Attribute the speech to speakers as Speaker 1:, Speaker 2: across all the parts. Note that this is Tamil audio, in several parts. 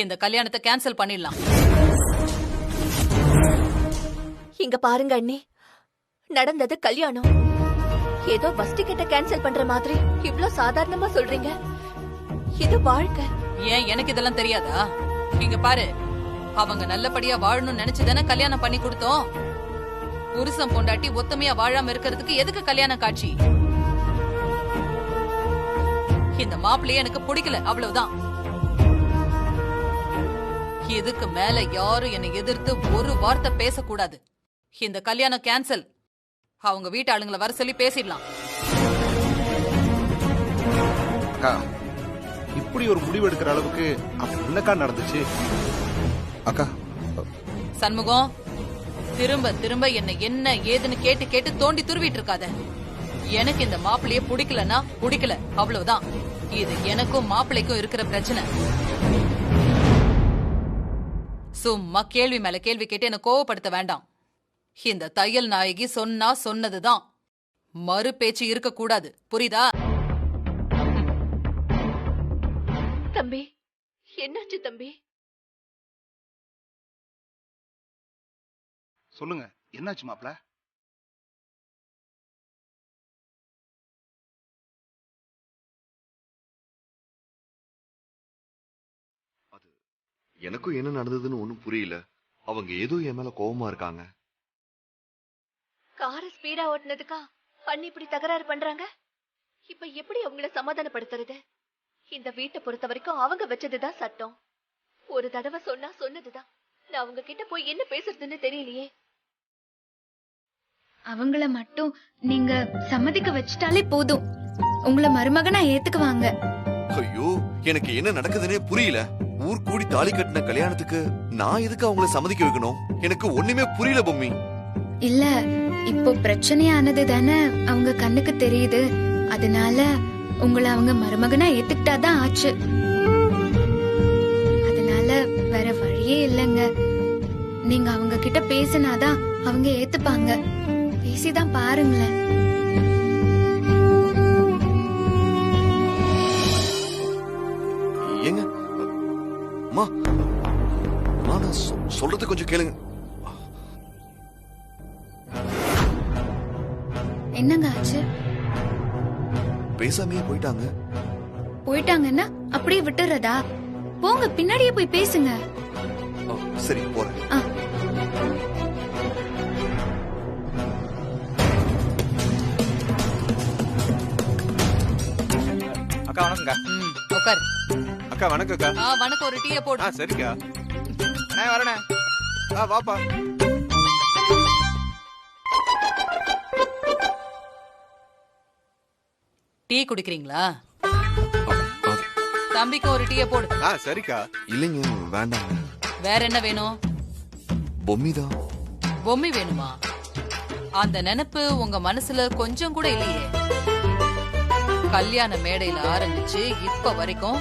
Speaker 1: இந்த கல்யாணத்தை கேன்சல் பண்ணிடலாம்.
Speaker 2: இங்க பாருங்க அண்ணி, நடந்தது கல்யாணம். ஏதோ பஸ் டிக்கெட்டை கேன்சல் பண்ற மாதிரி இவ்ளோ சாதாரணமா சொல்றீங்க. இது வாழ்க்கை.
Speaker 1: ஏன் எனக்கு இதெல்லாம் தெரியாதா? இங்க பாரு, அவங்க நல்லபடியா வாழணும்னு நினைச்சுதானே கல்யாணம் பண்ணி கொடுத்தோம். புருஷன் பொண்டாட்டி ஒத்துமையா வாழாம இருக்கிறதுக்கு எதுக்கு கல்யாண காட்சி? இந்த மாப்பிள்ளையே எனக்கு பிடிக்கல, அவ்வளவுதான். இதுக்கு மேல யாரும் என்னை எதிர்த்து ஒரு வார்த்தை பேசக்கூடாது. இந்த கல்யாணம் கேன்சல். அவங்க வீட்டு ஆளுங்களை வர சொல்லி பேசிடலாம்.
Speaker 3: இப்படி ஒரு முடிவு எடுக்கிற அளவுக்கு என்னக்கா நடந்துச்சு?
Speaker 4: அக்கா,
Speaker 1: சண்முகம், திரும்ப திரும்ப என்ன ஏதுன்னு கேட்டு கேட்டு தோண்டி துருவிட்டு இருக்காத. எனக்கு இந்த மாப்பிள்ளைய பிடிக்கலன்னா பிடிக்கல, அவ்வளவுதான். இது எனக்கும் மாப்பிள்ளைக்கும் இருக்கிற பிரச்சனை. சும்மா கேள்வி மேல கேள்வி கேட்டு என்ன கோவப்படுத்த வேண்டாம். இந்த தையல் நாயகி சொன்னா சொன்னதுதான், மறு பேச்சு இருக்க கூடாது, புரியுதா?
Speaker 2: தம்பி, என்னாச்சு தம்பி?
Speaker 3: சொல்லுங்க, என்னாச்சு மாப்ள?
Speaker 4: அது எனக்கும் என்ன நடந்ததுன்னு ஒண்ணும் புரியல. அவங்க ஏதோ என் மேல கோவமா இருக்காங்க.
Speaker 2: காரை ஸ்பீடா ஓட்டுனதுக்கா பண்ணி இப்படி தகராறு பண்றாங்க? இப்ப எப்படி அவங்கள சமாதானப்படுத்துறது? இந்த வீட்டை பொறுத்த வரைக்கும் அவங்க வச்சதுதான் சட்டம். ஒரு தடவை சொன்னா சொன்னதுதான். நான் அவங்க கிட்ட போய் என்ன பேசுறதுன்னு தெரியலையே.
Speaker 5: அவங்கள மட்டும் நீங்க சம்மதிக்க வச்சிட்டாலே போதும். உங்களை மருமகனா ஏத்துக்குவாங்க.
Speaker 4: ஐயோ, எனக்கு என்ன நடக்குதுன்னே புரியல. ஊர் கூடி தாலி கட்டின கல்யாணத்துக்கு நான் எதுக்கு அவங்கள சம்மதிக்க வைக்கணும்? எனக்கு ஒண்ணுமே புரியல பொம்மி.
Speaker 5: இல்ல, இப்போ பிரச்சனையானது தானே அவங்க கண்ணுக்கு தெரியுது. அதனால உங்களை அவங்க மருமகனா ஏத்துக்கிட்டாதான் ஆச்சு. அதனால வேற வழியே இல்லைங்க. நீங்க அவங்க கிட்ட பேசினாதான் அவங்க ஏத்துப்பாங்க. பேசிதான் பாருங்களேன்.
Speaker 4: ஏங்க அம்மா, நான் சொல்றது கொஞ்சம் கேளுங்க.
Speaker 5: என்னங்க ஆச்சு?
Speaker 4: பேசாமையே போயிட்டாங்க.
Speaker 5: போயிட்டாங்கன்னா அப்படியே விட்டுறதா? போங்க, பின்னாடியே போய் பேசுங்க.
Speaker 4: சரி, போறேன்.
Speaker 6: அக்கா வணக்கம்க்கா.
Speaker 1: உட்கார்.
Speaker 6: அக்கா வணக்கம் அக்கா.
Speaker 1: வணக்கம், ஒரு டீயை போடு.
Speaker 6: சரிக்கா. நான் வரேனே. வாப்பா.
Speaker 1: டீ குடிக்கிறீங்களா? தம்பிக்கு ஒரு டீயை போடு.
Speaker 6: சரிக்கா.
Speaker 4: இல்லைங்க, வேண்டாம்.
Speaker 1: வேற என்ன வேணும்?
Speaker 4: பொம்மிதான்.
Speaker 1: பொம்மி வேணுமா? அந்த நினைப்பு உங்க மனசுல கொஞ்சம் கூட இல்லையே. கல்யாண மேடையில ஆரம்பிச்சு இப்ப வரைக்கும்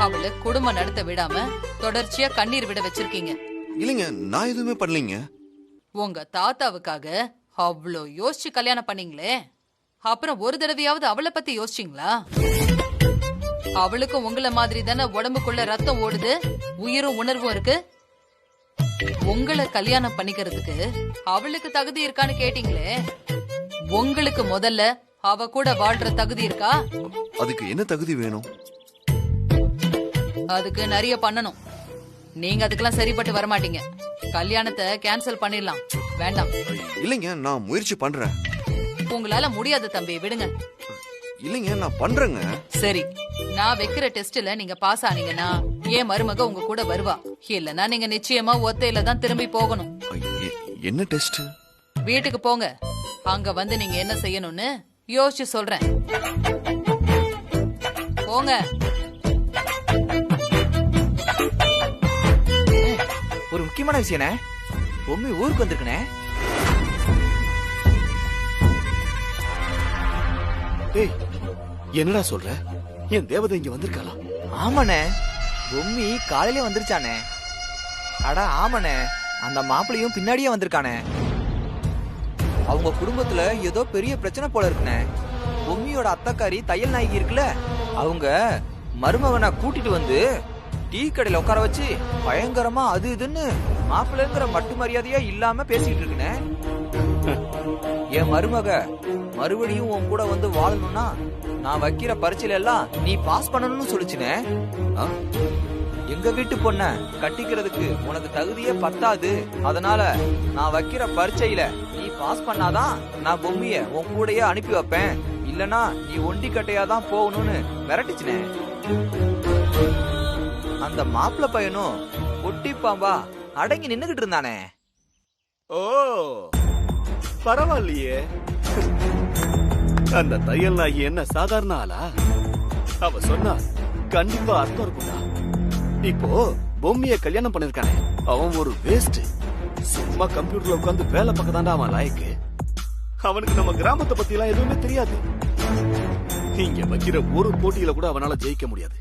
Speaker 1: அவளை குடும்பம் நடத்த விடாம தொடர்ச்சியா கண்ணீர் விட வச்சிருக்கீங்க.
Speaker 4: இல்லைங்க, நான் எதுவுமே பண்ணலீங்க.
Speaker 1: உங்க தாத்தாவுக்காக அவ்வளோ யோசிச்சு கல்யாணம் பண்ணீங்களே, அப்புறம் ஒரு தடவையாவது அவளை பத்தி யோசிச்சீங்களா? அவளுக்கும் உங்கள மாதிரி தானே உடம்புக்குள்ள ரத்தம் ஓடுது, உயிரும் உணர்வும் இருக்கு. உங்களை கல்யாணம் பண்ணிக்கிறதுக்கு அவளுக்கு தகுதி இருக்கான்னு கேட்டீங்களே. உங்களுக்கு முதல்ல அவ கூட வாழ்ற தகுதி இருக்கா?
Speaker 4: அதுக்கு என்ன தகுதி வேணும்?
Speaker 1: அதுக்கு நிறைய பண்ணணும். நீங்க அதுக்கெல்லாம் சரிப்பட்டு வரமாட்டீங்க. கல்யாணத்தை கேன்சல் பண்ணிடலாம். வேண்டாம்.
Speaker 4: இல்லைங்க, நான் முயற்சி பண்றேன்.
Speaker 1: உங்களால முடியாது தம்பி, விடுங்க.
Speaker 4: இல்லைங்க, நான் பண்றேங்க.
Speaker 1: சரி, நான் வைக்கிற டெஸ்ட்ல நீங்க பாஸ் ஆனீங்கன்னா என் மருமக உங்க கூட வருவா. இல்லனா நீங்க நிச்சயமா ஒத்தையில தான் திரும்பி போகணும்.
Speaker 4: என்ன டெஸ்ட்?
Speaker 1: வீட்டுக்கு போங்க. அங்க வந்து நீங்க என்ன செய்யணும்னு யோசிச்சு சொல்றேன். போங்க.
Speaker 6: ஒரு முக்கியமான விஷயம்ண்ணே. பொம்மி ஊருக்கு வந்திருக்கனே.
Speaker 3: டேய், என்னடா சொல்ற? என் தேவதை இங்க வந்திருக்காளா?
Speaker 6: ஆமாண்ணே, பொம்மி காலையிலே வந்துருச்சானே. அட ஆமாண்ணே, அந்த மாப்பிள்ளையும் பின்னாடியே வந்திருக்கானே. அவங்க குடும்பத்துல ஏதோ பெரிய பிரச்சனை போல இருக்குண்ணே. பொம்மியோட அத்தக்காரி தையல் நாயகி இருக்குல்ல, அவங்க மருமகனை கூட்டிட்டு வந்து டீ கடையில உட்கார வச்சு பயங்கரமா அது இதுன்னு மாப்பிள்ளைங்கிற மட்டு மரியாதையா இல்லாம பேசிட்டு இருக்குனே. என் மருமக மறுபடியும் உன் கூட வந்து வாழணும்னா நான் வைக்கிற பரீட்சையில எல்லாம் நீ பாஸ் பண்ணணும்னு சொல்லிச்சுனே. எங்க வீட்டு பொண்ண கட்டிக்கிறதுக்கு உனக்கு தகுதியே பத்தாது, அதனால நான் வைக்கிற பரீட்சையில நீ பாஸ் பண்ணாதான் நான் பொம்மிய உன் கூடயே அனுப்பி வைப்பேன், இல்லனா நீ ஒண்டி கட்டையாதான் போகணும்னு மிரட்டுச்சுனே. அந்த மாப்பிள்ள பையனும் ஒட்டி பாம்பா அடங்கி நின்னுகிட்டு இருந்தானே.
Speaker 3: ஓ பரவாயில்லையே. அந்த தையல் நாயகி என்ன சாதாரண ஆளா? அவ சொன்னா கண்டிப்பா அர்த்தம் இருக்கும்டா. இப்போ பொம்மிய கல்யாணம் பண்ணிருக்கானே அவன் ஒரு வேஸ்ட். சும்மா கம்ப்யூட்டர்ல உட்கார்ந்து வேலை பார்க்கதான்டா அவன் லாயக்கு. அவனுக்கு நம்ம கிராமத்தை பத்தி எல்லாம் எதுவுமே தெரியாது. இங்க வைக்கிற ஒரு போட்டியில கூட அவனால ஜெயிக்க முடியாது.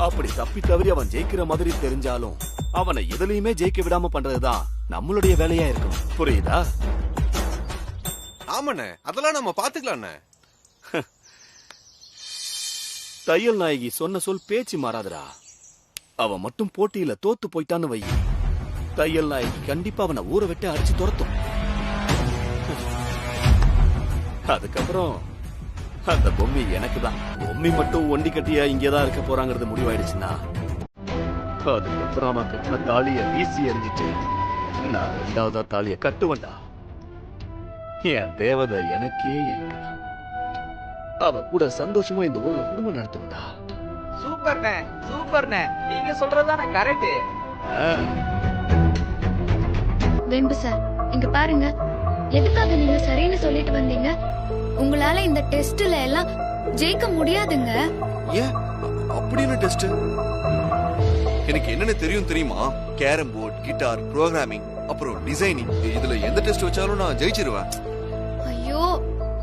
Speaker 3: அப்படி தப்பி தவறி அவன் ஜெயிக்கிற மாதிரி தெரிஞ்சாலும் அவனை எதுலயுமே ஜெயிக்க விடாம பண்றதுதான் நம்மளுடைய வேலையா இருக்கும். புரியுதா?
Speaker 4: ஆமாண்ணே, அதெல்லாம் நம்ம பாத்துக்கலாண்ணே.
Speaker 3: தையல் நாயகி சொன்ன சொல் பேச்சு மாறாதுடா. அவன் மட்டும் போட்டியில தோத்து போயிட்டான்னு வை, தையல் நாயகி கண்டிப்பா அவனை ஊரை விட்டு அடிச்சு துரத்தும். அதுக்கப்புறம் அந்த பொம்மி எனக்கு தான். பொம்மி மட்டும் ஒண்டி கட்டியா இங்கேதான் இருக்க போறாங்கிறது முடிவாயிடுச்சுன்னா அதுக்கப்புறம் அவன் கட்டின தாலிய வீசி எறிஞ்சிட்டு நான் 2வது தாலிய கட்டுவண்டா. என் தேவதை எனக்கே இருக்கா. அவ கூட சந்தோஷமா இந்த ஊர்ல குடும்பம் நடத்துவண்டா.
Speaker 6: சூப்பர்ண்ணே சூப்பர்ண்ணே, நீங்க சொல்றதுதானே கரெக்ட்.
Speaker 5: வெம்பு சார் இங்க பாருங்க, எதுக்காக நீங்க சரின்னு சொல்லிட்டு வந்தீங்க? உங்களால இந்த டெஸ்ட்ல எல்லாம் ஜெயிக்க முடியாதுங்க.
Speaker 4: ஏன் அப்படின்னு டெஸ்ட்? எனக்கு என்னென்ன தெரியும் தெரியுமா? கேரம் போர்ட், கிட்டார், ப்ரோக்ராமிங், அப்புறம் டிசைனிங். இதுல எந்த டெஸ்ட் வச்சாலும் நான் ஜெயிச்சிருவேன்.
Speaker 5: ஐயோ,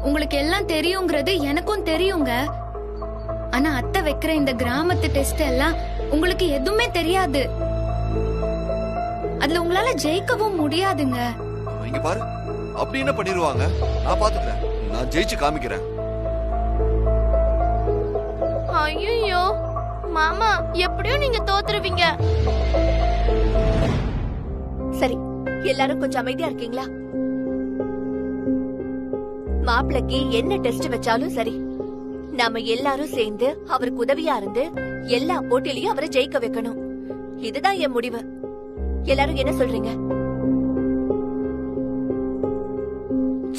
Speaker 5: உங்களுக்கு எல்லாம் தெரியுங்கிறது எனக்கும் தெரியுங்க. ஆனா அத்தை வைக்கிற இந்த கிராமத்து டெஸ்ட் எல்லாம் உங்களுக்கு எதுவுமே தெரியாது. அதுல உங்களால ஜெயிக்கவும் முடியாதுங்க.
Speaker 4: இங்க பாரு, அப்படி என்ன பண்ணிருவாங்க? நான் பாத்துக்கிறேன். நான் ஜெயிச்சு காமிக்கிறேன்.
Speaker 2: ஐயோ மாமா, எப்படியும் நீங்க தோத்துருவீங்க. சரி, எல்லாரும் கொஞ்சம் அமைதியா இருக்கீங்களா? மாப்பிளைக்கு என்ன டெஸ்ட் வச்சாலும் சரி, நாம எல்லாரும் சேர்ந்து அவருக்கு உதவியா இருந்து எல்லா போட்டியிலயும் அவரை ஜெயிக்க வைக்கணும். இதுதான் என் முடிவு. எல்லாரும் என்ன சொல்றீங்க?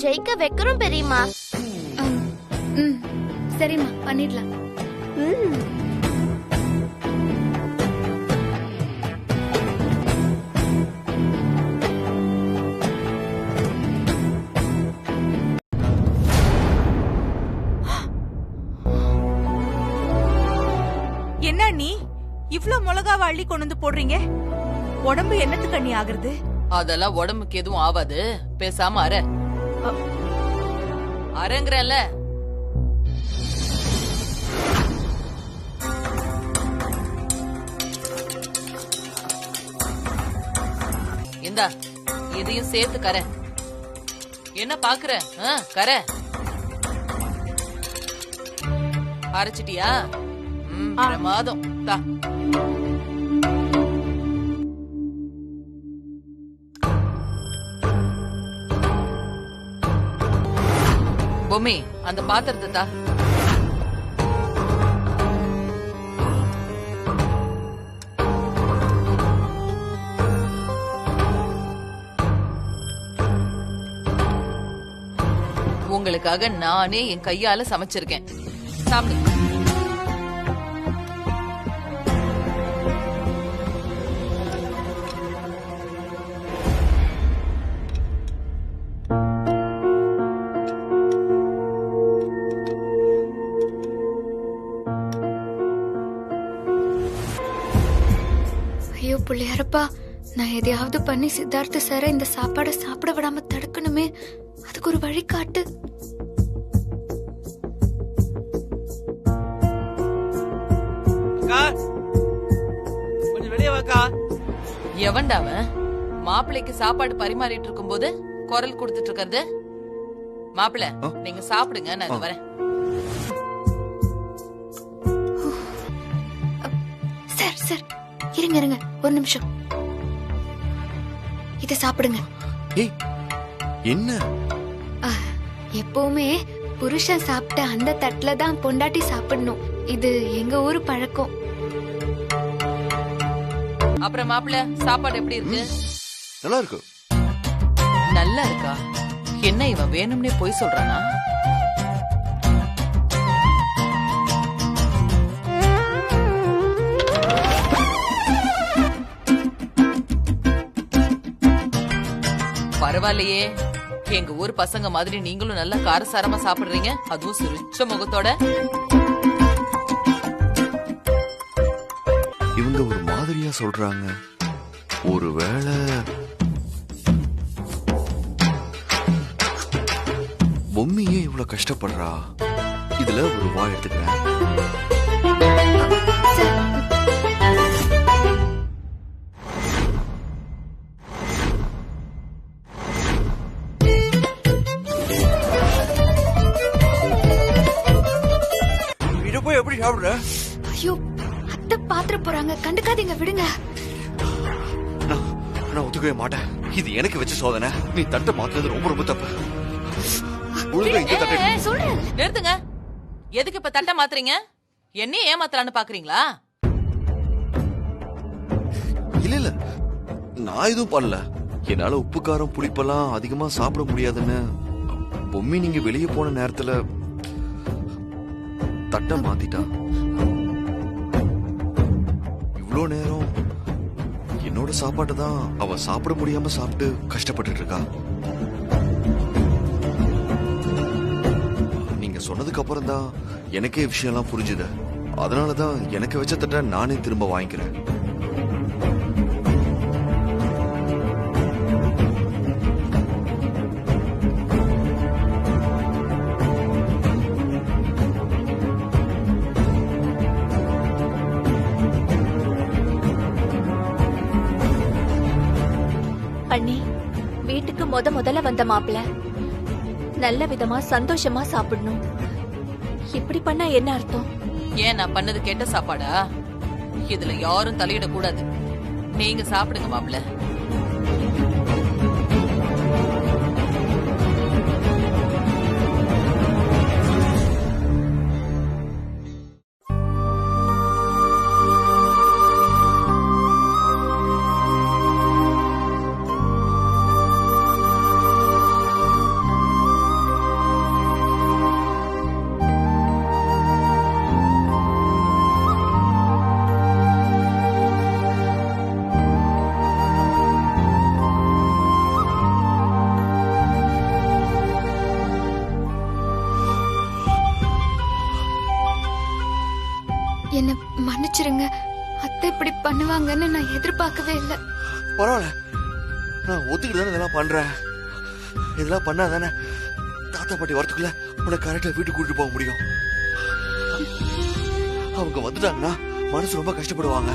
Speaker 2: ஜெயிக்க வைக்கிறோம் பெரியம்மா.
Speaker 5: சரிம்மா, பண்ணிடலாம்.
Speaker 7: என்ன நீ இவ்ளோ மிளகாவை அள்ளி கொண்டு வந்து போடுறீங்க? உடம்பு என்னத்துக்கு அண்ணி ஆகுறது?
Speaker 1: அதெல்லாம் உடம்புக்கு எதுவும் ஆகாது, பேசாம அரை அரங்குறல. இந்தா இதையும் சேர்த்து கரை. என்ன பாக்குற? கரை அரைச்சிட்டியா? பிரமாதம். தா பொம்மி, அந்த பாத்திரத்தை தா. உங்களுக்காக நானே என் கையால சமைச்சிருக்கேன், சாப்பிடு.
Speaker 5: ஐயோ பிள்ளையாரப்பா, நான் எதையாவது பண்ணி சித்தார்த்த சார இந்த சாப்பாடை சாப்பிட விடாம தடுக்கணுமே. அதுக்கு ஒரு வழி காட்டு.
Speaker 6: கொஞ்சம் வெளியே வாக்கா.
Speaker 1: எவன்டா அவன்? மாப்பிள்ளைக்கு சாப்பாடு பரிமாறிட்டு இருக்கும் போது குரல் கொடுத்துட்டு இருக்கிறது. மாப்பிள்ள, நீங்க சாப்பிடுங்க, நான் வரேன்.
Speaker 5: சார் சார், இருங்க இருங்க ஒரு நிமிஷம். இத சாப்பிடுங்க.
Speaker 4: ஏய் என்ன?
Speaker 5: எப்பவுமே புருஷன் சாப்பிட்ட அந்த தட்டுல தான் பொண்டாட்டி சாப்பிடணும். இது எங்க ஊரு பழக்கம்.
Speaker 1: அப்புறம் மாப்பிள்ள சாப்பாடு எப்படி இருக்கு?
Speaker 4: நல்லா இருக்கு.
Speaker 1: நல்லா இருக்கா? என்ன இவன் வேணும்னே போய் சொல்றானா? பரவாயில்லையே, எங்க ஊர் பசங்க மாதிரி நீங்களும் நல்லா காரசாரமா சாப்பிடுறீங்க, அதுவும் சிரிச்ச முகத்தோட.
Speaker 4: இவங்க ஒரு மாதிரியா சொல்றாங்க. ஒருவேளை பொம்மியே இவ்வளவு கஷ்டப்படுறா. இதுல ஒரு வாய் எடுத்துக்கிறேன்.
Speaker 6: இத போய் எப்படி சாப்பிடுற?
Speaker 5: ஐயோ, அத்தை பாத்திர போறாங்க, கண்டுக்காதீங்க, விடுங்க.
Speaker 4: நான் ஒத்துக்கவே மாட்டேன். இது எனக்கு வச்ச சோதனை. நீ தட்டை மாத்துறது ரொம்ப ரொம்ப தப்பு. ஒழுங்கா இந்த தட்டை
Speaker 5: சொல்றேன்.
Speaker 1: நிறுத்துங்க. எதுக்கு இப்ப தட்டை மாத்துறீங்க? என்னையே ஏமாத்தலான்னு பாக்குறீங்களா?
Speaker 4: இல்ல இல்ல, நான் எதுவும் பண்ணல. என்னால உப்பு காரம் புளிப்பெல்லாம் அதிகமா சாப்பிட முடியாதுன்னு பொம்மி நீங்க வெளியே போன நேரத்துல தட்டை மாத்திட்டா. இவ்ளோ நேரம் என்னோட சாப்பாட்டை தான் அவ சாப்பிட முடியாம சாப்பிட்டு கஷ்டப்பட்டுட்டு இருக்கா. நீங்க சொன்னதுக்கு அப்புறம் தான் எனக்கே விஷயம்லாம் புரிஞ்சுது. அதனாலதான் எனக்கு வச்ச தட்டை நானே திரும்ப வாங்கிக்கிறேன்.
Speaker 2: அண்ணி, வீட்டுக்கு முதல்ல வந்த மாப்பிள்ள நல்ல விதமா சந்தோஷமா சாப்பிடணும். இப்படி பண்ணா என்ன அர்த்தம்?
Speaker 1: ஏன் நான் பண்ணது கெட்ட சாப்பாடா? இதுல யாரும் தலையிட கூடாது. நீங்க சாப்பிடுங்க மாப்பிள்ள.
Speaker 5: என்ன மன்னிச்சிருங்க. அத்தை இப்படி பண்ணுவாங்கன்னு நான் எதிர்பார்க்கவே இல்லை.
Speaker 4: பரவாயில்ல, நான் ஒத்துக்கிட்டு தானே இதெல்லாம் பண்றேன். இதெல்லாம் பண்ணாதானே தாத்தா பாட்டி வரத்துக்குள்ள உன்னை கரெக்டா வீட்டுக்கு கூட்டிட்டு போக முடியும். அவங்க வந்துட்டாங்கன்னா மனசு ரொம்ப கஷ்டப்படுவாங்க.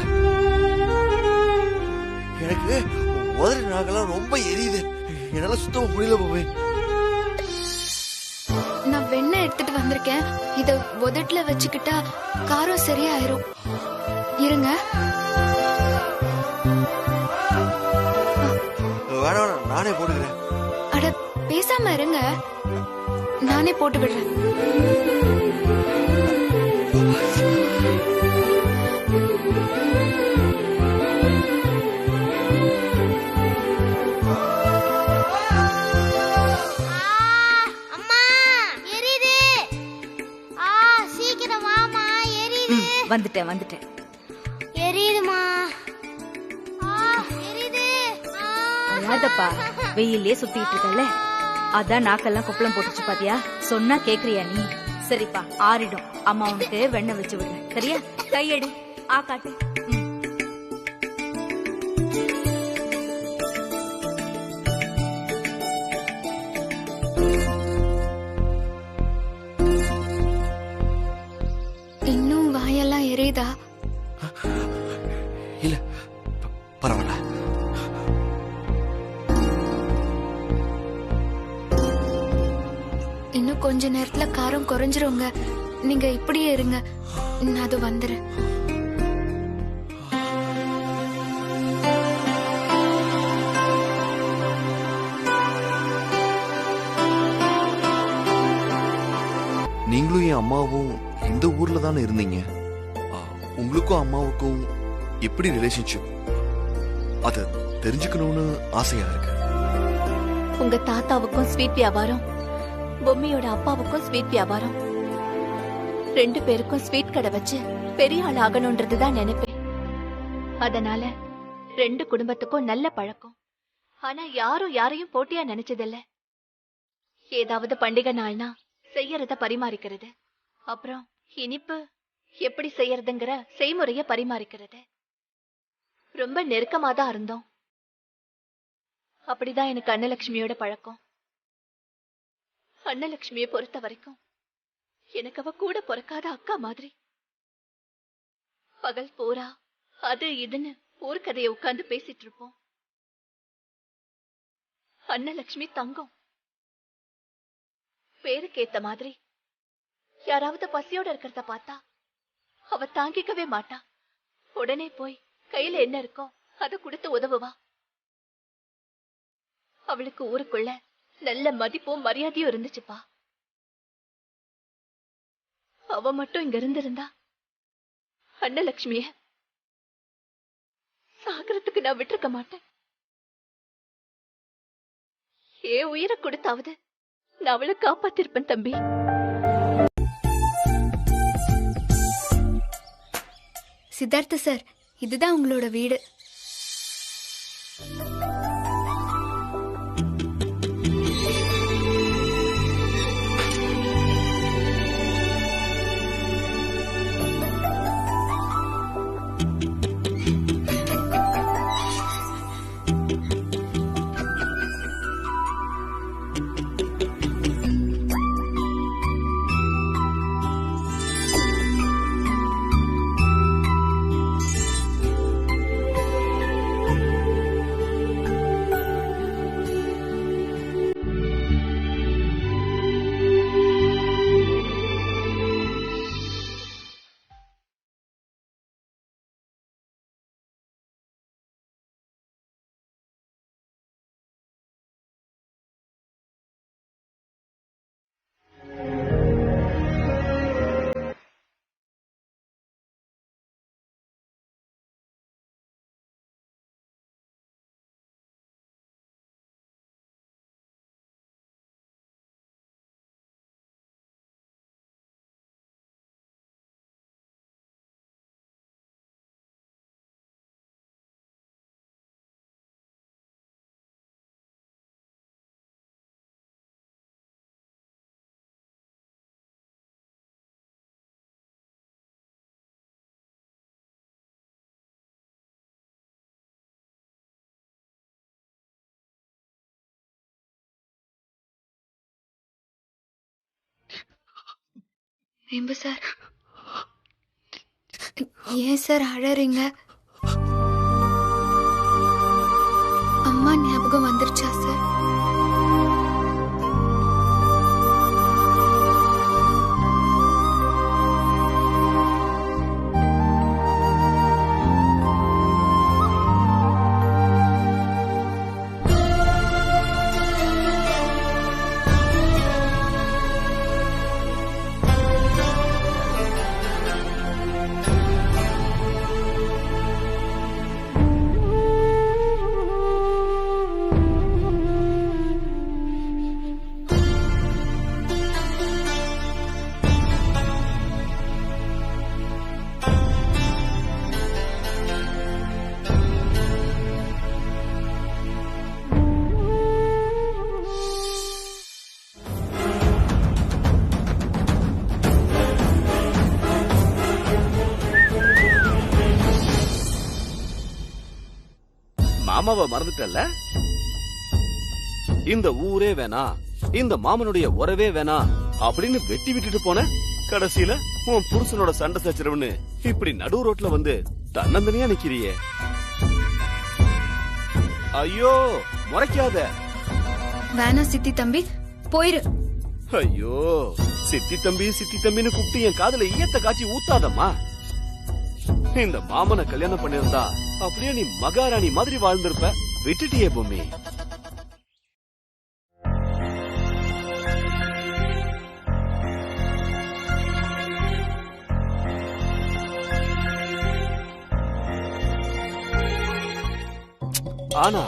Speaker 4: எனக்கு உதறி நாங்கெல்லாம் ரொம்ப எரியுது. என்னால சுத்தமா முடியல போவேன்.
Speaker 5: நான் வெண்ணெய் எடுத்துட்டு வந்திருக்கேன். இத உதட்டுல வச்சுக்கிட்டா காரம் சரியாயிரும். இருங்க.
Speaker 4: வேணாம், நானே போட்டுக்கிறேன்.
Speaker 5: அட பேசாம இருங்க, நானே போட்டு விடுறேன்.
Speaker 8: வந்துட்டேன். எரியுதுமா? அழாதப்பா, வெயிலே சுத்திட்டு இருக்கல, அதான் நாக்கெல்லாம் கொப்பளம் போட்டுச்சு பாத்தியா? சொன்னா கேக்குறியா நீ? சரிப்பா, ஆறிடும். அம்மா உனக்கு வெண்ணெய் வச்சு விடுறேன், சரியா? கையடி, ஆ காட்டு.
Speaker 5: இன்னும் வாயெல்லாம் எரியுதா?
Speaker 4: இல்ல, பரவாயில்ல.
Speaker 5: இன்னும் கொஞ்ச நேரத்துல காரம் குறைஞ்சிருங்க. நீங்க இப்படியே இருங்க, நான் அது வந்துடுறேன்.
Speaker 4: அம்மாவும் இந்த ஊர்ல தானே இருந்தீங்க. உங்களுக்கும் அம்மாவுக்கும் எப்படி ரிலேஷன்ஷிப் அத தெரிஞ்சுக்கணும்னு ஆசையா இருக்கு.
Speaker 2: உங்க தாத்தாவுக்கும் ஸ்வீட் வியாபாரம், பொம்மியோட அப்பாவுக்கும் ஸ்வீட் வியாபாரம். 2 பேருக்கும் ஸ்வீட் கடை வச்சு பெரிய ஆள் ஆகணும்ன்றதுதான் நினைப்பேன். அதனால 2 குடும்பத்துக்கும் நல்ல பழக்கம். ஆனா யாரும் யாரையும் போட்டியா நினைச்சதில்ல. ஏதாவது பண்டிகை நாள்னா செய்யறத பரிமாறிக்கிறது, அப்புறம் இனிப்பு எப்படி செய்யறதுங்கிற செய்முறைய பரிமாறிக்கிறது. ரொம்ப நெருக்கமாதான் இருந்தோம். அப்படிதான் எனக்கு அன்னலட்சுமியோட பழக்கம். அன்னலட்சுமியை பொறுத்த வரைக்கும் எனக்கு அவ கூட பிறக்காத அக்கா மாதிரி. பகல் பூரா அது இதுன்னு ஊர்க்கதையை உட்கார்ந்து பேசிட்டு இருப்போம். அன்னலட்சுமி தங்கம். பேருக்கேத்த மாதிரி யாராவது பசியோட இருக்கிறத பார்த்தா அவ தாங்கிக்கவே மாட்டா. உடனே போய் கையில என்ன இருக்கோ அதை கொடுத்து உதவுவா. அவளுக்கு ஊருக்குள்ள நல்ல மதிப்பும் மரியாதையும் இருந்துச்சுப்பா. அவ மட்டும் இங்க இருந்திருந்தா அன்னலட்சுமிய சாகரத்துக்கு நான் விட்டுருக்க மாட்டேன். ஏன் உயிரை கொடுத்தாவது நான் அவளை காப்பாத்திருப்பேன் தம்பி.
Speaker 5: சித்தார்த்த சார், இதுதான் உங்களோட வீடு. வேம்பு சார், ஏன் சார் அழறீங்க? அம்மா ஞாபகம் வந்துருச்சா சார்?
Speaker 3: மாமாவை மறந்துட்டல்ல? இந்த ஊரே வேணா, இந்த மாமனுடைய உறவே வேணா அப்படின்னு வெட்டி விட்டுட்டு போன. கடைசியில உன் புருஷனோட சண்டை சச்சரவுன்னு இப்படி நடு ரோட்ல வந்து தன்னந்தனியா நிக்கிறியே. ஐயோ, முறைக்காத.
Speaker 5: வேணா சித்தி தம்பி, போயிரு.
Speaker 3: ஐயோ, சித்தி தம்பி சித்தி தம்பின்னு கூப்பிட்டு என் காதுல ஈயத்த காய்ச்சி ஊத்தாதம்மா. இந்த மாமனை கல்யாணம் பண்ணிருந்தா அப்படியே நீ மகாராணி மாதிரி வாழ்ந்திருப்ப. விட்டுட்டியே பொம்மி. ஆனா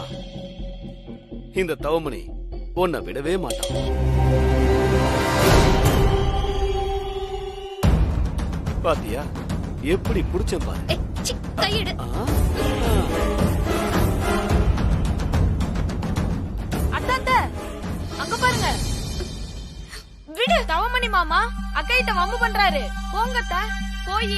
Speaker 3: இந்த தவமணி உன்னை விடவே மாட்டான். பாத்தியா எப்படி புடிச்சேன் பாரு.
Speaker 5: ஏய், சீ, கையெடு.
Speaker 9: அத்தாத்த அங்க பாருங்க. விடு தவமணி மாமா அக்கைட்ட வம்பு பண்றாரு. போங்கத்த போய்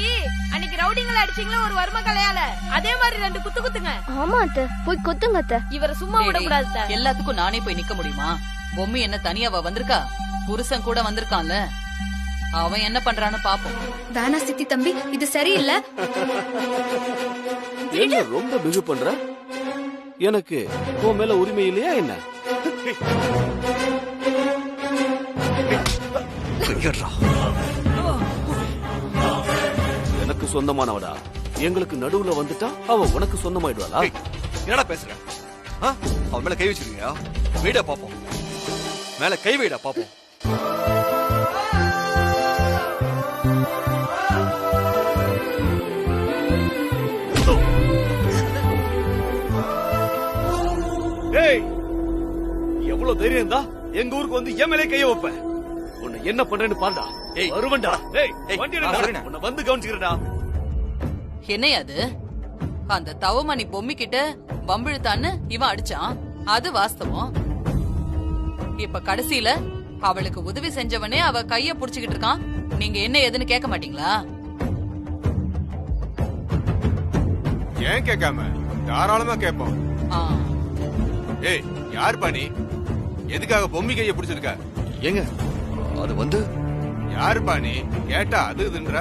Speaker 9: அன்னைக்கு ரவுடிங்களை அடிச்சீங்களா ஒரு வரும கலையால அதே மாதிரி 2 குத்து குத்துங்க.
Speaker 2: ஆமா அத்தை, போய் கொத்துங்க அத்தை.
Speaker 9: இவரை சும்மா விடக்கூடாது.
Speaker 1: எல்லாத்துக்கும் நானே போய் நிக்க முடியுமா? பொம்மி என்ன தனியாவா வந்திருக்கா? புருஷன் கூட வந்திருக்கான்ல, அவன் என்ன பண்றான்னு பாப்போம்.
Speaker 5: வேணா சித்தி தம்பி, இது சரியில்லை.
Speaker 3: என்ன ரொம்ப பிகு பண்ற? எனக்கு உன் மேல உரிமை இல்லையா என்ன? எனக்கு சொந்தமானவடா. எங்களுக்கு நடுவுல வந்துட்டா அவ உனக்கு சொந்தமாயிடுவாளா?
Speaker 4: என்னடா பேசுற? அவன் மேல கை வச்சிருக்கியா? வீட பாப்போம். மேல கை வைடா பாப்போம்.
Speaker 3: ஏய், எவ்வளவு தைரியம் தான் எங்க ஊருக்கு வந்து என் மேலே கைய வைப்ப? உன்னை என்ன பண்றேன்னு பாருடா.
Speaker 4: ஏய்,
Speaker 3: வருவன்டா. ஏய்,
Speaker 4: ஏய்,
Speaker 3: வண்டி
Speaker 4: நான்
Speaker 3: எடுடா. உன்னை வந்து கவனிச்சுக்கிறடா.
Speaker 1: என்னையா அது? அந்த தவமணி பொம்மி கிட்ட வம்பிழுத்தான்னு இவன் அடிச்சான், அது வாஸ்தவம். இப்ப கடைசியில அவளுக்கு உதவி செஞ்சவனே அவ கைய புடிச்சுக்கிட்டு இருக்கான். நீங்க என்ன ஏதுன்னு கேட்க மாட்டீங்களா?
Speaker 10: ஏன் கேட்காம தாராளமா கேட்போம்.
Speaker 1: ஆ,
Speaker 10: ஏய், யார் பாணி? எதுக்காக பொம்மி கைய பிடிச்சிருக்க?
Speaker 4: ஏங்க அது வந்து
Speaker 10: யாரு பாணி? கேட்டா அது இதுன்ற.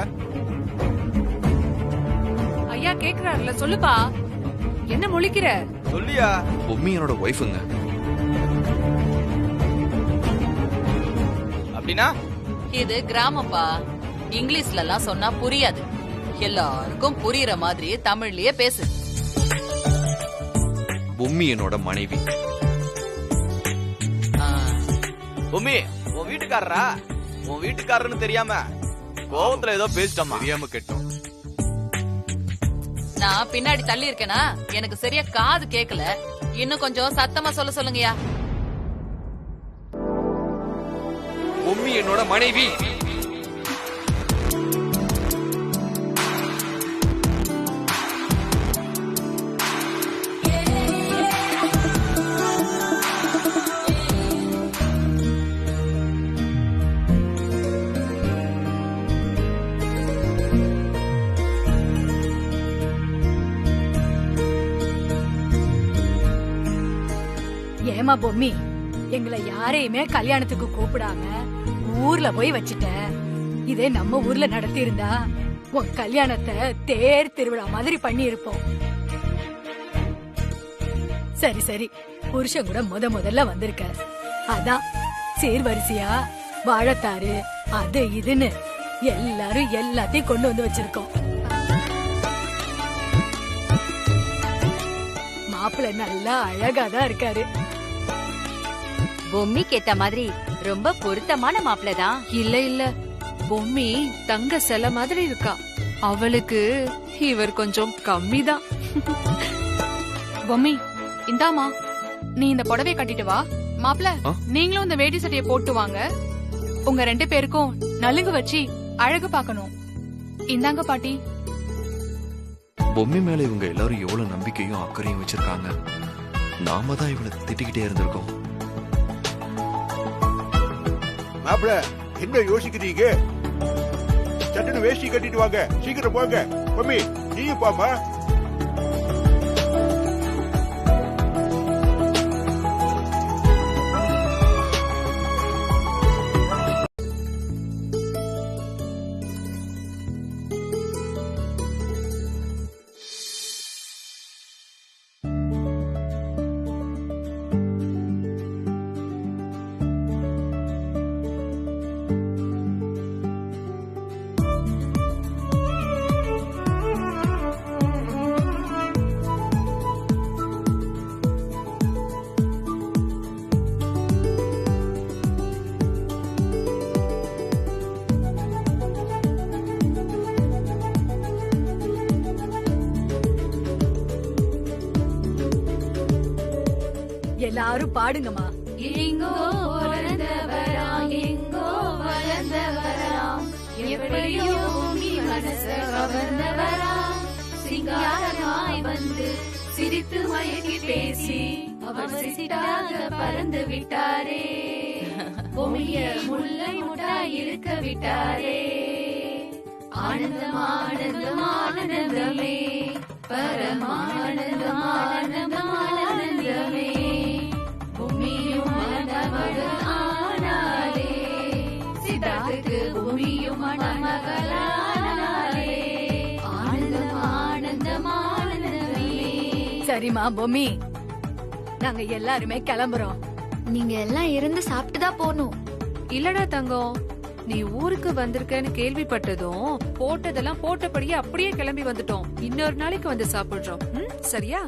Speaker 9: ஐயா கேக்குறாருல, சொல்லுப்பா. என்ன முழிக்கிற?
Speaker 10: சொல்லியா?
Speaker 4: பொம்மி என்னோட ஒய்ஃபுங்க.
Speaker 10: அப்படின்னா
Speaker 1: இது கிராமப்பா. இங்கிலீஷ்ல எல்லாம் சொன்னா புரியாது. எல்லாருக்கும் புரியுற மாதிரி தமிழ்லயே பேசு.
Speaker 4: பொம்மி என்னோட மனைவி.
Speaker 6: பொம்மி உன் வீட்டுக்காரரா? உன் வீட்டுக்காரன்னு தெரியாம கோவத்துல ஏதோ பேசிட்டோமா?
Speaker 10: தெரியாம கேட்டோம்.
Speaker 1: நான் பின்னாடி தள்ளி இருக்கேனா, எனக்கு சரியா காது கேக்கல. இன்னும் கொஞ்சம் சத்தமா சொல்ல சொல்லுங்கயா.
Speaker 4: பொம்மி என்னோட மனைவி.
Speaker 9: ஏமா பொம்மி, எங்களை யாரையுமே கல்யாணத்துக்கு கூப்பிடாம ஊர்ல போய் வச்சுட்ட. இதே நம்ம ஊர்ல நடத்தி இருந்தா உன் கல்யாணத்தை தேர் திருவிழா மாதிரி பண்ணி இருப்போம். சரி சரி, புருஷன் கூட முதல்ல வந்திருக்க, அதான் சீர்வரிசையா வாழைத்தாரு அது இதுன்னு எல்லாரும் எல்லாத்தையும் கொண்டு வந்து வச்சிருக்கோம். மாப்பிள்ளை நல்லா அழகாதான் இருக்காரு.
Speaker 8: பொம்மி கேட்ட மாதிரி ரொம்ப பொருத்தமான மாப்பிள்ளதான்.
Speaker 11: இல்ல இல்ல, பொம்மி தங்க சிலை மாதிரி இருக்கா. அவளுக்கு இவர் கொஞ்சம் கம்மிதான். பொம்மி இந்தாமா, நீ இந்த புடவைய கட்டிட்டு வா. மாப்பிள்ள நீங்களும் இந்த வேட்டி சட்டையை போட்டு வாங்க. உங்க 2 பேருக்கும் நலுங்கு வச்சு அழகு பார்க்கணும். இந்தாங்க பாட்டி.
Speaker 4: பொம்மி மேல இவங்க எல்லாரும் எவ்வளவு நம்பிக்கையும் அக்கறையும் வச்சிருக்காங்க. நாம தான் இவளை திட்டிக்கிட்டே இருந்திருக்கோம்.
Speaker 10: மாப்பிள என்ன யோசிக்கிறீங்க? சட்டுன்னு வேஷ்டி கட்டிட்டு வாங்க, சீக்கிரம் போங்க. பொம்மி நீயும் போமா.
Speaker 12: எல்லாரும் பாடுங்கம்மா.
Speaker 13: எங்கோ பிறந்தவரா எங்கோ வளர்ந்தவரா எப்படியோ பூமி மனச கவர்ந்தவரா சிங்காரமாய் வந்து சிரித்து மயக்கி பேசி அவர் சிட்டாக பறந்து விட்டாரே பூமிய முல்லை முட்டாய் இருக்க விட்டாரே ஆனந்தம் ஆனந்தம் ஆனந்தமே பரமானந்தம் ஆனந்தம் ஆனந்தமே பூமியும் மணமகள் ஆனாலே சிதாவுக்கு பூமியும் மணமகளானாலே ஆனந்தம் ஆனந்தம் ஆனந்தமே.
Speaker 12: சரிம்மா பொம்மி, நாங்க எல்லாருமே கிளம்புறோம்.
Speaker 5: நீங்க எல்லாம் இருந்து சாப்பிட்டுதான் போகணும்.
Speaker 14: இல்லடா தங்கம், நீ ஊருக்கு வந்திருக்கன்னு கேள்விப்பட்டதும் போட்டதெல்லாம் போட்டபடியே அப்படியே கிளம்பி வந்துட்டோம். இன்னொரு நாளைக்கு வந்து சாப்பிடுறோம். சரியா?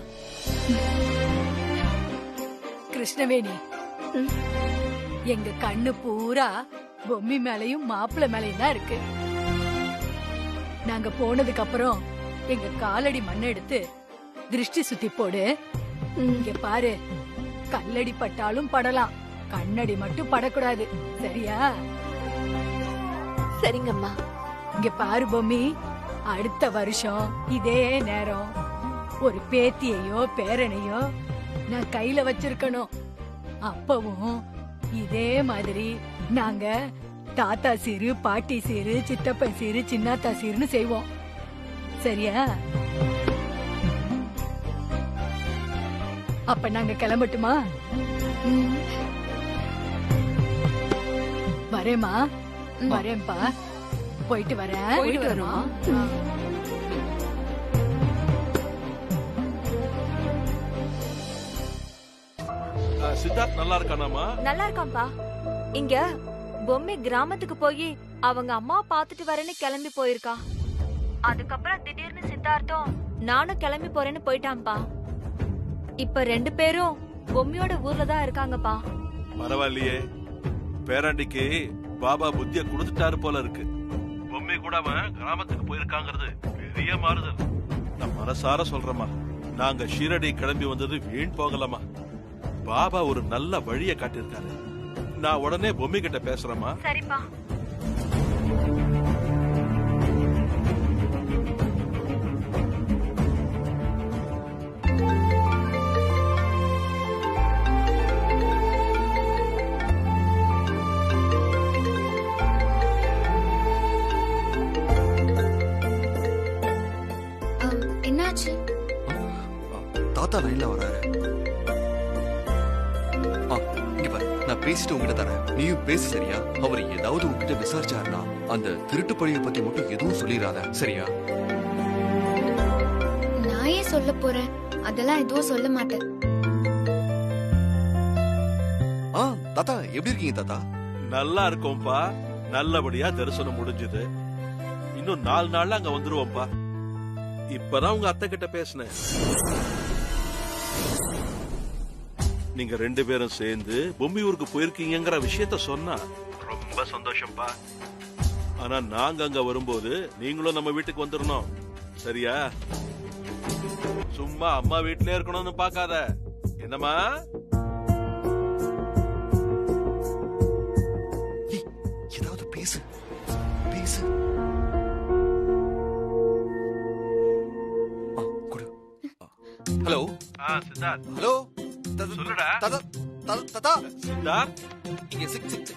Speaker 12: கிருஷ்ணவேணி, எங்க கண்ணு பூரா பொம்மி மேலையும் மாப்பிள்ள மேலையும் தான் இருக்கு. நாங்க போனதுக்கு அப்புறம் எங்க காலடி மண் எடுத்து திருஷ்டி சுத்தி போடு. இங்க பாரு, கல்லடி பட்டாலும் படலாம், கண்ணடி மட்டும் படக்கூடாது. சரியா?
Speaker 2: சரிங்கம்மா.
Speaker 12: இங்க பாரு பொம்மி, அடுத்த வருஷம் இதே நேரம் ஒரு பேத்தியையோ பேரனையோ நான் கையில வச்சிருக்கணும். அப்பவும் இதே மாதிரி நாங்க தாத்தா சீரு, பாட்டி சீரு, சித்தப்பன் சீரு, சின்னாத்தா சீருன்னு செய்வோம். சரியா? அப்ப நாங்க கிளம்பட்டுமா? வரேம்மா. வரேன்பா. போயிட்டு வரேன்.
Speaker 14: போயிட்டு வரோம்.
Speaker 15: சித்தார்த் நல்லா இருக்கானாமா?
Speaker 8: நல்லா இருக்கான்பா. இங்க பொம்மை கிராமத்துக்கு போய் அவங்க அம்மா பாத்துட்டு வரேன்னு கிளம்பி போயிருக்கா. அதுக்கப்புறம் திடீர்னு சித்தார்த்தும் நானும் கிளம்பி போறேன்னு போயிட்டான்பா. இப்ப 2 பேரும் பொம்மையோட ஊர்ல தான் இருக்காங்கப்பா.
Speaker 15: பரவாயில்லையே, பேராண்டிக்கு பாபா புத்திய கொடுத்துட்டாரு போல இருக்கு. பொம்மை கூட அவன் கிராமத்துக்கு போயிருக்காங்கிறது பெரிய மாறுதல். நான் மனசார சொல்றேமா, நாங்க ஷீரடி கிளம்பி வந்தது வீண் போகலாமா. பாபா ஒரு நல்ல வழிய காட்டியிருக்காரு. நான் உடனே பொம்மை கிட்ட பேசுறேமா.
Speaker 8: சரிப்பா.
Speaker 5: என்னாச்சு?
Speaker 4: தாத்தா லைன்ல வராரு. இங்க பாரு, நான் பேசிட்டு உங்ககிட்ட தரேன், நீயும் பேசு. சரியா? அவர் ஏதாவது உங்ககிட்ட விசாரிச்சாருன்னா அந்த திருட்டு பழியை பத்தி மட்டும் எதுவும் சொல்லிடாத. சரியா?
Speaker 5: நான் ஏன் சொல்ல போறேன்? அதெல்லாம் எதுவும் சொல்ல மாட்டேன்.
Speaker 4: தாத்தா எப்படி இருக்கீங்க தாத்தா?
Speaker 15: நல்லா இருக்கோம்பா. நல்லபடியா தரிசனம் முடிஞ்சது. இன்னும் 4 நாள்ல அங்க வந்துருவோம்பா. இப்பதான் உங்க அத்தை கிட்ட பேசினேன். நீங்க 2 பேரும் சேர்ந்து பொம்மி ஊருக்கு போயிருக்கீங்கிற விஷயத்த சொன்னா ரொம்ப சந்தோஷம்பா. ஆனா நாங்க அங்க வரும்போது நீங்களும் நம்ம வீட்டுக்கு வந்துடணும். சரியா? சும்மா அம்மா வீட்டிலே இருக்கணும்னு பாக்காத. என்னம்மா?
Speaker 4: ஏதாவது பேசு பேசு. ஹலோ
Speaker 15: சித்தார்த்.
Speaker 4: ஹலோ
Speaker 15: சொல்லுடா.
Speaker 4: தாத்தா
Speaker 15: சித்தார்த்,
Speaker 4: இங்க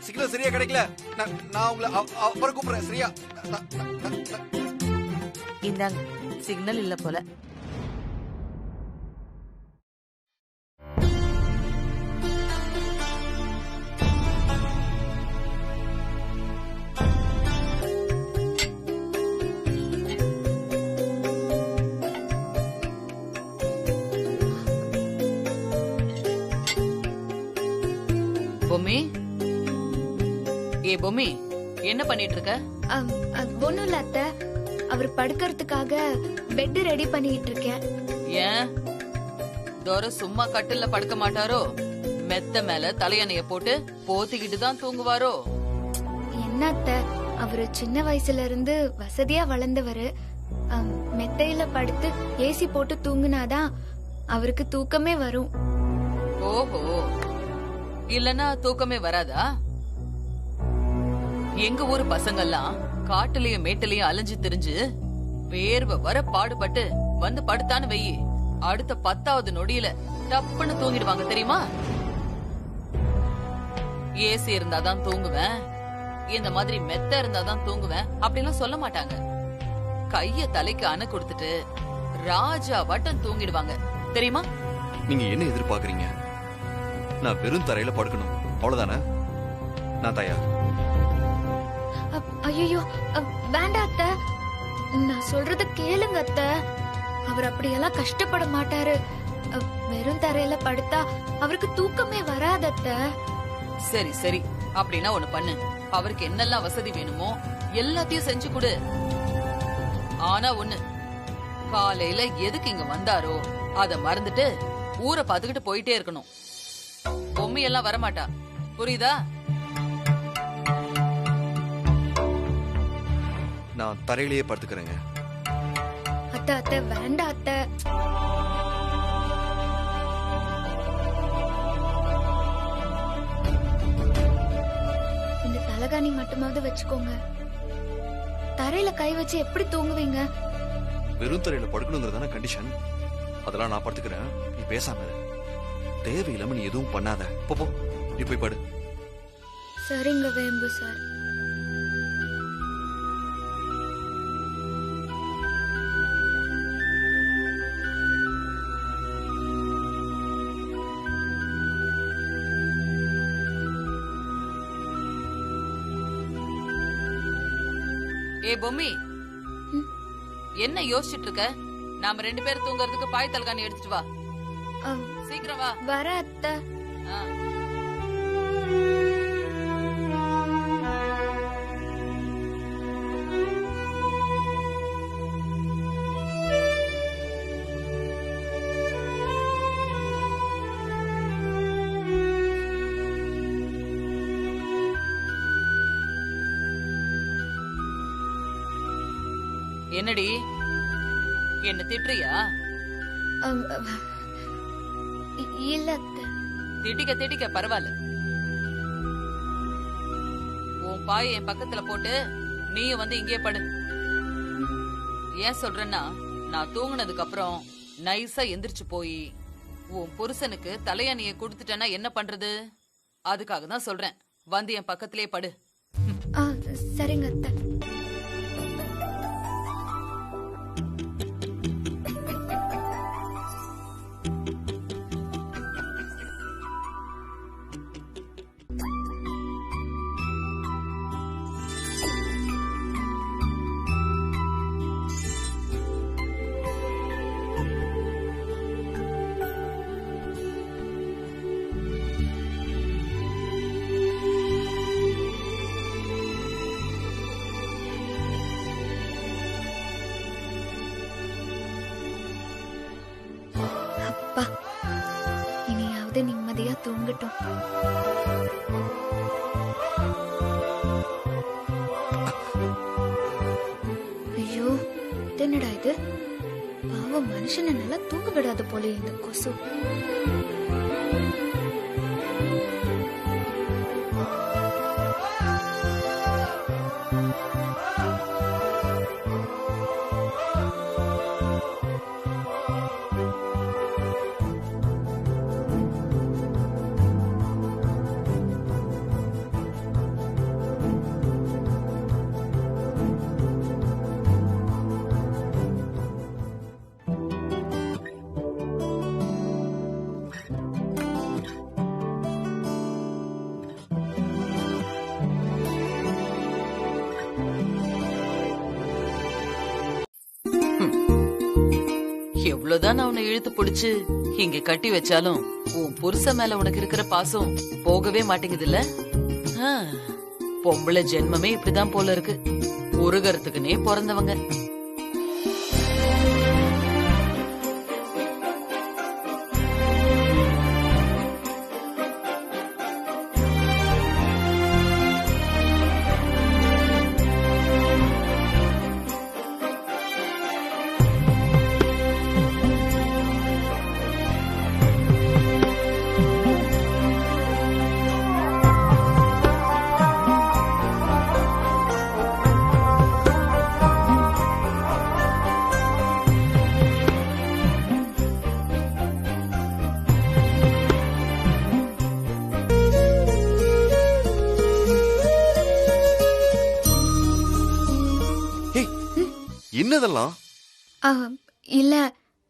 Speaker 4: சிக்னல் சரியா கிடைக்கல. நான் உங்களை அப்புறம் கூப்பிடுறேன். சரியா?
Speaker 16: இந்தாங்க, சிக்னல் இல்ல போல.
Speaker 1: பொம்மி, ஏ பொம்மி, என்ன பண்ணிட்டு இருக்க?
Speaker 5: ஒண்ணும் இல்ல அத்தை, அவர் படுக்கிறதுக்காக பெட் ரெடி பண்ணிட்டு இருக்கேன்.
Speaker 1: ஏன் தோர சும்மா கட்டில்ல படுக்க மாட்டாரோ? மெத்த மேல தலையணைய போட்டு போத்திக்கிட்டு தான் தூங்குவாரோ?
Speaker 5: என்ன அத்தை, அவரு சின்ன வயசுல இருந்து வசதியா வளர்ந்தவரு. மெத்தையில படுத்து ஏசி போட்டு தூங்குனாதான் அவருக்கு தூக்கமே வரும்.
Speaker 1: ஓஹோ, இல்லனா தூக்கமே வராதா? எங்க ஊரு பசங்கெல்லாம் காட்டுலயும் மேட்டுலயும் அலைஞ்சு திரிஞ்சு வேர்வை வர பாடுபட்டு வந்து படுத்தான்னு வெயி, அடுத்த 10வது நொடியில டப்புன்னு தூங்கிடுவாங்க தெரியுமா? ஏசி இருந்தாதான் தூங்குவேன், இந்த மாதிரி மெத்த இருந்தாதான் தூங்குவேன் அப்படிலாம் சொல்ல மாட்டாங்க. கைய தலைக்கு அணை கொடுத்துட்டு ராஜா வட்டம் தூங்கிடுவாங்க தெரியுமா?
Speaker 4: நீங்க என்ன எதிர்பார்க்கறீங்க? நான் வெறும் தரையில படுக்கணும் அவ்வளவுதானே? நான் தயார்.
Speaker 5: ஐயோ வேண்டாம் அத்தை, நான் சொல்றத கேளுங்க அத்தை. அவர் அப்படியெல்லாம் கஷ்டப்பட மாட்டாரு. வெறும் தரையில படுத்தா அவருக்கு தூக்கமே வராது அத்தை.
Speaker 1: சரி சரி, அப்படின்னா ஒண்ணு பண்ணு, அவருக்கு என்னெல்லாம் வசதி வேணுமோ எல்லாத்தையும் செஞ்சு கொடு. ஆனா ஒண்ணு, காலையில எதுக்கு இங்க வந்தாரோ அத மறந்துட்டு ஊரை பாத்துக்கிட்டு போயிட்டே இருக்கணும். பொம்மையெல்லாம் வரமாட்டா, புரியுதா?
Speaker 4: நான் தரையிலேயே படுத்துக்கிறேங்க.
Speaker 5: அத்தை அத்தை வேண்டாம் அத்தை. இந்த தலகாணி மட்டுமாவது வச்சுக்கோங்க. தரையில கை வச்சு எப்படி தூங்குவீங்க?
Speaker 4: வெறும் தரையில படுக்கணுங்கிறதான கண்டிஷன். அதெல்லாம் நான் படுத்துக்கிறேன், நீ பேசாம இரு. தேவையில்லாம நீ எதுவும் பண்ணாத. போ, நீ போய் படு.
Speaker 5: சரிங்க வேம்பு சார்.
Speaker 1: ஏ பொம்மி, என்ன யோசிச்சுட்டு இருக்க? நாம 2 பேரும் தூங்கறதுக்கு பாய் தலகாணி எடுத்துட்டு வா. சீக்கிரம் வா.
Speaker 5: வர அத்தை.
Speaker 1: என்னடி, என்ன திட்டுறியா?
Speaker 5: இல்ல அத்தை.
Speaker 1: திட்டிக்க பரவாயில்ல. உன் பாய என் பக்கத்துல போட்டு நீயும் வந்து இங்கே படு. ஏன் சொல்றேன்னா, நான் தூங்குனதுக்கு அப்புறம் நைஸா எந்திரிச்சு போய் உன் புருஷனுக்கு தலையணியை கொடுத்துட்டேன்னா என்ன பண்றது? அதுக்காக தான் சொல்றேன், வந்து என் பக்கத்திலே படு.
Speaker 5: சரிங்க அத்தை. அப்பா, இனியாவது நிம்மதியா தூங்கட்டும். ஐயோ, என்னடா இது? பாவம், மனுஷனை நல்லா தூங்க விடாது போல இந்த கொசு.
Speaker 1: எவ்வளவுதான் நான் உன்னை இழுத்து பிடிச்சு இங்க கட்டி வச்சாலும் உன் புருஷ மேல உனக்கு இருக்கிற பாசம் போகவே மாட்டேங்குது இல்ல? பொம்பளை ஜென்மமே இப்படிதான் போல இருக்கு, உருகறதுக்குன்னே பிறந்தவங்க.
Speaker 4: என்னதெல்லாம்?
Speaker 5: இல்ல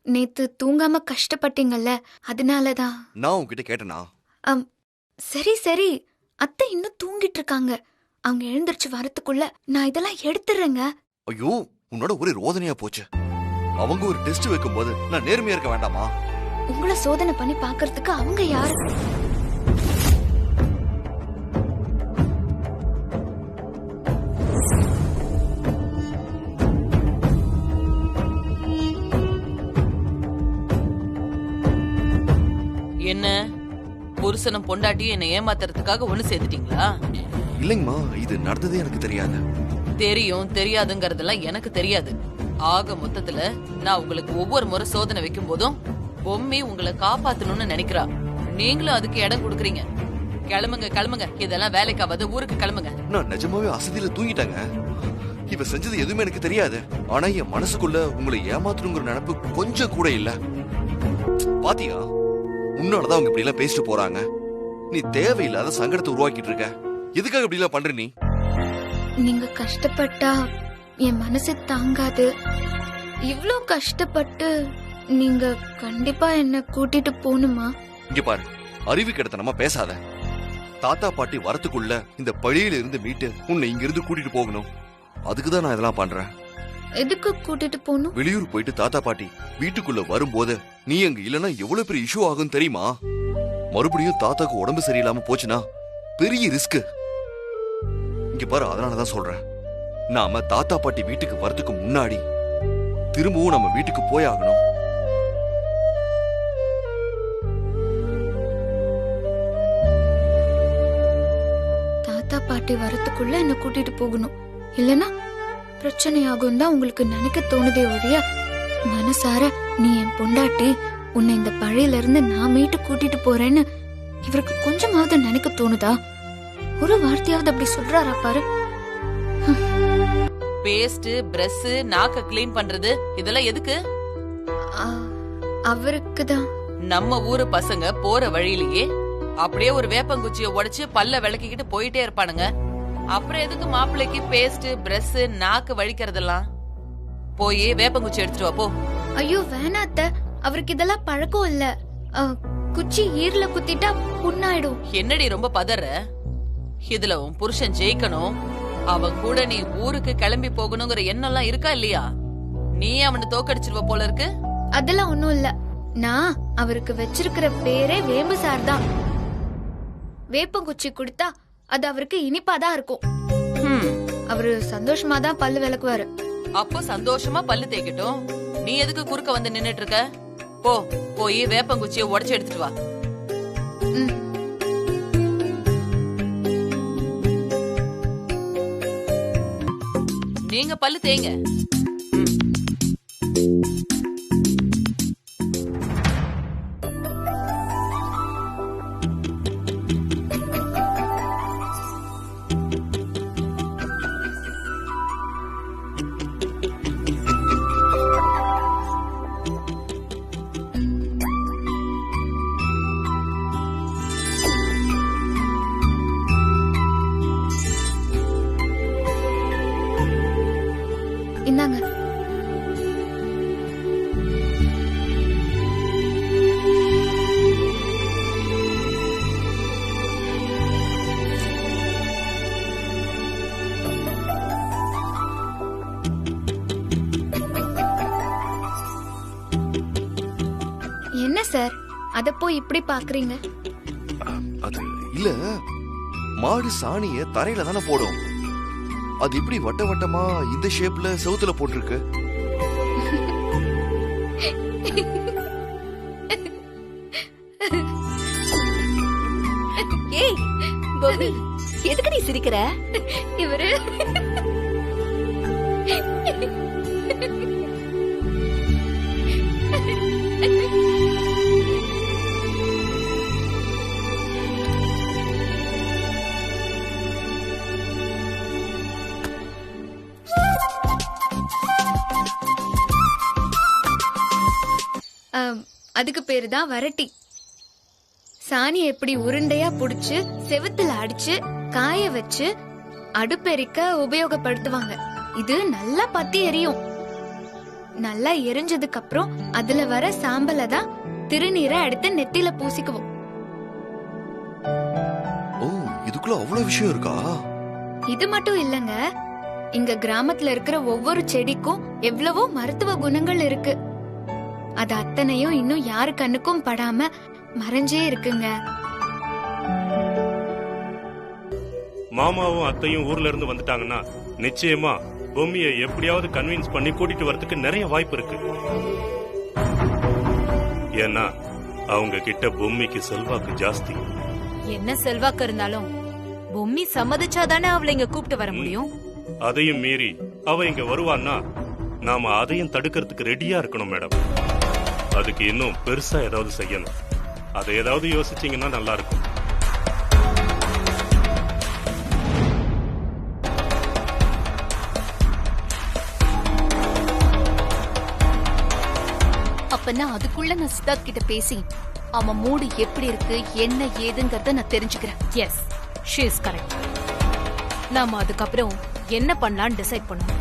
Speaker 5: நேத்து தூங்காம கஷ்டப்பட்டீங்கல்ல, அதனாலதான்.
Speaker 4: நான் உன்கிட்ட கேட்டனா?
Speaker 5: சரி சரி, அத்தை இன்னும் தூங்கிட்டு இருக்காங்க. அவங்க எழுந்திருச்சு வரதுக்குள்ள நான் இதெல்லாம் எடுத்துறேங்க.
Speaker 4: ஐயோ, உன்னோட ஒரே ரோதனையா போச்சு. அவங்க ஒரு டெஸ்ட் வைக்கும் போது நான் நேர்மையா இருக்க வேண்டாமா?
Speaker 5: உங்களை சோதனை பண்ணி பாக்குறதுக்கு அவங்க யாரு?
Speaker 1: என்ன புருஷனும் பொண்டாட்டியும் என்ன ஏமாத்துறதுக்காக ஒண்ணு சேர்த்துட்டீங்களா?
Speaker 4: இல்லைங்கம்மா, இது நடந்ததே எனக்கு தெரியாது.
Speaker 1: தெரியும் தெரியாதுங்கறதெல்லாம் எனக்கு தெரியாது. ஆக மொத்தத்துல நான் உங்களுக்கு ஒவ்வொரு முறை சோதனை வைக்கும் போதும் பொம்மி உங்களை காப்பாத்தணும்னு நினைக்கிறா. நீங்களும் அதுக்கு இடம் கொடுக்குறீங்க. கிளம்புங்க கிளம்புங்க, இதெல்லாம் வேலைக்காவது, ஊருக்கு கிளம்புங்க.
Speaker 4: நான் நிஜமாவே அசதியில தூங்கிட்டாங்க. இவ செஞ்சது எதுவுமே எனக்கு தெரியாது. ஆனா என் மனசுக்குள்ள உங்களை ஏமாத்தணுங்கிற நினைப்பு கொஞ்சம் கூட இல்ல. பாத்தியா, உன்னாலதான் அவங்க இப்படி எல்லாம் பேசிட்டு போறாங்க. நீ தேவையில்லாத சங்கடத்தை உருவாக்கிட்டு இருக்க. எதுக்காக இப்படி எல்லாம் பண்ற நீ?
Speaker 5: நீங்க கஷ்டப்பட்டா என் மனசு தாங்காது. இவ்ளோ கஷ்டப்பட்டு நீங்க கண்டிப்பா என்ன கூட்டிட்டு போணுமா?
Speaker 4: இங்க பாரு, அறிவு கிடத்தனமா பேசாத. தாத்தா பாட்டி வரத்துக்குள்ள இந்த பழியில இருந்து மீட்டு உன்னை இங்க இருந்து கூட்டிட்டு போகணும். அதுக்குதான் நான் இதெல்லாம் பண்றேன்.
Speaker 5: எதுக்கு கூட்டிட்டு போகணும்?
Speaker 4: வெளியூர் போயிட்டு தாத்தா பாட்டி வீட்டுக்குள்ள வரும்போது நீ அங்க இல்லனா எவ்வளவு பெரிய இஷ்யூ ஆகும் தெரியுமா? மறுபடியும் தாத்தாக்கு உடம்பு சரியில்லாம போச்சுன்னா பெரிய ரிஸ்க். இங்க பாரு, அதனாலதான் சொல்றேன், நாம தாத்தா பாட்டி வீட்டுக்கு வரதுக்கு முன்னாடி திரும்பவும் நம்ம வீட்டுக்கு போயாகணும்.
Speaker 5: தாத்தா பாட்டி வரத்துக்குள்ள என்ன கூட்டிட்டு போகணும், இல்லனா பிரச்சனையாகும் தான் உங்களுக்கு நினைக்க தோணுதே ஒழிய மனசார நீ என் பொண்டாட்டி, உன்னை இந்த பழையில இருந்து நான் மீட்டு கூட்டிட்டு போறேன்னு இவருக்கு கொஞ்சமாவது நினைக்க தோணுதா? ஒரு வார்த்தையாவது அப்படி சொல்றாரா பாரு.
Speaker 1: பேஸ்ட், பிரஷ், நாக்க கிளீன் பண்றது இதெல்லாம் எதுக்கு?
Speaker 5: அவருக்குதான்.
Speaker 1: நம்ம ஊரு பசங்க போற வழியிலேயே அப்படியே ஒரு வேப்பங்குச்சிய உடைச்சு பல்ல விளக்கிக்கிட்டு போயிட்டே இருப்பானுங்க. அப்புறம் எதுக்கு மாப்பிள்ளைக்கு பேஸ்ட், பிரஷ், நாக்கு வழிக்கிறதெல்லாம்? போய் வேப்பங்குச்சி எடுத்துட்டு வா போ.
Speaker 5: ஐயோ வேணாத்த, அவருக்கு இதெல்லாம் பழக்கம் இல்ல. குச்சி ஈரல குத்திட்டா புண்ணாயிடும்.
Speaker 1: என்னடி ரொம்ப பதற? இதுல உன் புருஷன் ஜெயிக்கணும், அவன் கூட நீ ஊருக்கு கிளம்பி போகணுங்கிற எண்ணம் இருக்கா இல்லையா? நீ அவனை தோக்கடிச்சிருவ போல இருக்கு.
Speaker 5: அதெல்லாம் ஒண்ணும் இல்ல. நான் அவருக்கு வச்சிருக்கிற பேரே வேம்பு சார் தான். வேப்பங்குச்சி குடுத்தா அது அவருக்கு இனிப்பாதான் இருக்கும். அவரு சந்தோஷமா தான் பல்லு விளக்குவாரு.
Speaker 1: அப்போ சந்தோஷமா பல்லு தேய்க்கட்டும். நீ எதுக்கு குறுக்க வந்து நின்னுட்டு இருக்க? போ, போய் வேப்பங்குச்சியை உடைச்சு எடுத்துட்டு வா. நீங்க பல்லு தேய்ங்க.
Speaker 5: இந்தாங்க. என்ன சார், அத போய் இப்படி பாக்குறீங்க?
Speaker 4: அது இல்ல, மாடு சாணிய தரையில தானே போடும். அது இப்படி வட்ட வட்டமா இந்த ஷேப்ல செவுத்துல போட்டிருக்கு.
Speaker 2: ஏய் பொம்மி, எதுக்கு நீ சிரிக்கிற?
Speaker 5: இவரு அதுக்கு பேரு தான் வரட்டி. சாணி எப்படி உருண்டையா புடிச்சு செவுத்துல அடிச்சு காய வச்சு அடுப்பெரிக்க உபயோகப்படுத்துவாங்க. இது நல்லா பத்தி எரியும். நல்லா எரிஞ்சதுக்கு அப்புறம் அதுல வர சாம்பல தான் திருநீரை எடுத்து நெத்தியில பூசிக்குவோம்.
Speaker 4: ஓ, இதுக்குள்ள அவ்வளவு விஷயம் இருக்கா?
Speaker 5: இது மட்டும் இல்லங்க, இங்க கிராமத்துல இருக்கிற ஒவ்வொரு செடிக்கும் எவ்வளவோ மருத்துவ குணங்கள் இருக்கு. அது அத்தனையும் இன்னும் யாரு கண்ணுக்கும் படாம மறைஞ்சே இருக்குங்க.
Speaker 17: மாமாவும் அத்தையும் ஊர்ல இருந்து வந்துட்டாங்கன்னா நிச்சயமா பொம்மியை எப்படியாவது கன்வின்ஸ் பண்ணி கூட்டிட்டு வரதுக்கு நிறைய வாய்ப்பு இருக்கு. ஏன்னா அவங்க கிட்ட பொம்மிக்கு செல்வாக்கு ஜாஸ்தி.
Speaker 8: என்ன செல்வாக்கு இருந்தாலும் பொம்மி சம்மதிச்சாதானே அவளை இங்க கூப்பிட்டு வர முடியும்.
Speaker 17: அதையும் மீறி அவ இங்க வருவான்னா நாம அதையும் தடுக்கிறதுக்கு ரெடியா இருக்கணும் மேடம். அதுக்கு இன்னும் பெருசா ஏதாவது செய்யணும். அதை ஏதாவது யோசிச்சீங்கன்னா நல்லா இருக்கும்.
Speaker 2: அப்பனா அதுக்குள்ள நான் சித்தார்த் கிட்ட பேசி அவன் மூடு எப்படி இருக்கு என்ன ஏதுங்கறத நான் தெரிஞ்சுக்கிறேன்.
Speaker 8: Yes, she is correct. நாம அதுக்கப்புறம் என்ன பண்ணலாம்னு டிசைட் பண்ணுவோம்.